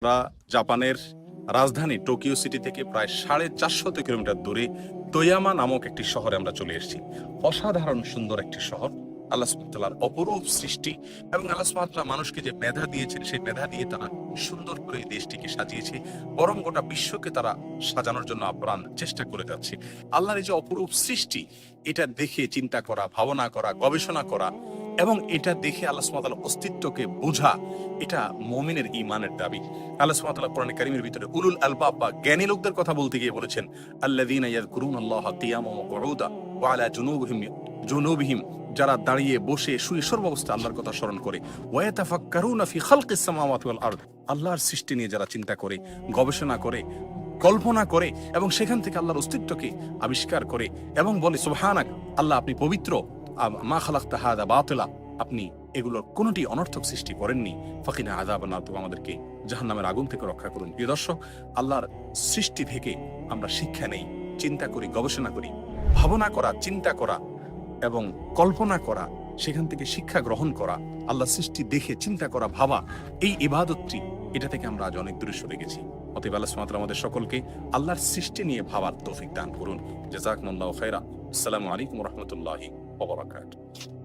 আমরা জাপানের রাজধানী টোকিও সিটি থেকে প্রায় 450 কিলোমিটার দূরে তোয়ামা নামক একটি শহরে আমরা চলে এসেছি। অসাধারণ সুন্দর একটি শহর, আল্লাহ সুবহানাহু ওয়া তাআলার অপরূপ সৃষ্টি, এবং আল্লাহ সুবহানাহু ওয়া তাআলা মানুষকে যে মেধা দিয়েছেন সেই মেধা দিয়ে তারা সুন্দর করে এই দেশটিকে সাজিয়েছে, বরং গোটা বিশ্বকে তারা সাজানোর জন্য আপ্রাণ চেষ্টা করে যাচ্ছে। আল্লাহর এই যে অপরূপ সৃষ্টি, এটা দেখে চিন্তা করা, ভাবনা করা, গবেষণা করা এবং এটা দেখে আল্লাহ সুবহানাহু ওয়া তাআলার অস্তিত্বকে বোঝা, এটা মুমিনের ঈমানের দাবি। আল্লাহ সুবহানাহু ওয়া তাআলা কোরআনে কারীমের ভিতরে উলুল আলবাব বা জ্ঞানী লোকদের কথা বলতে গিয়ে বলেছেন, আল্লাযীনা ইয়াযকুরুনাল্লাহা কিয়ামান ওয়া কুউদা ওয়া আলা জুনুবিহিম, যারা দাঁড়িয়ে বসে শুয়ে সর্বাবস্থায় আল্লাহর কথা স্মরণ করে, ওয়া ইয়াতাফাক্কারুনা ফি খালকিস সামাওয়াতি ওয়াল আরদ, আল্লাহর সৃষ্টি নিয়ে যারা চিন্তা করে, গবেষণা করে, কল্পনা করে এবং সেখান থেকে আল্লাহর অস্তিত্বকে আবিষ্কার করে এবং বলে সুবহানাক, আল্লাহ আপনি পবিত্র, মা খালাকতা হাযা বাতিলা, আপনি এগুলোর কোনোটি অনর্থক সৃষ্টি করেননি, ফাকিনা আযাবান নার, তুমি আমাদেরকে জাহান্নামের আগুন থেকে রক্ষা করুন। প্রিয় দর্শক, আল্লাহর সৃষ্টি থেকে আমরা শিক্ষা নেই, চিন্তা করি, গবেষণা করি, ভাবনা করা, চিন্তা করা এবং কল্পনা করা, সেখান থেকে শিক্ষা গ্রহণ করা, আল্লাহর সৃষ্টি দেখে চিন্তা করা, ভাবা, এই ইবাদতটি, এটা থেকে আমরা আজ অনেক দূরে সরে গেছি। অতএব আল্লাহ সুবহানাহু ওয়া তাআলা আমাদের সকলকে আল্লাহর সৃষ্টি নিয়ে ভাবার তৌফিক দান করুন। জাযাকুমুল্লাহু খাইরা। আসসালামু আলাইকুম ওয়া রাহমাতুল্লাহি ওয়া বারাকাতুহু।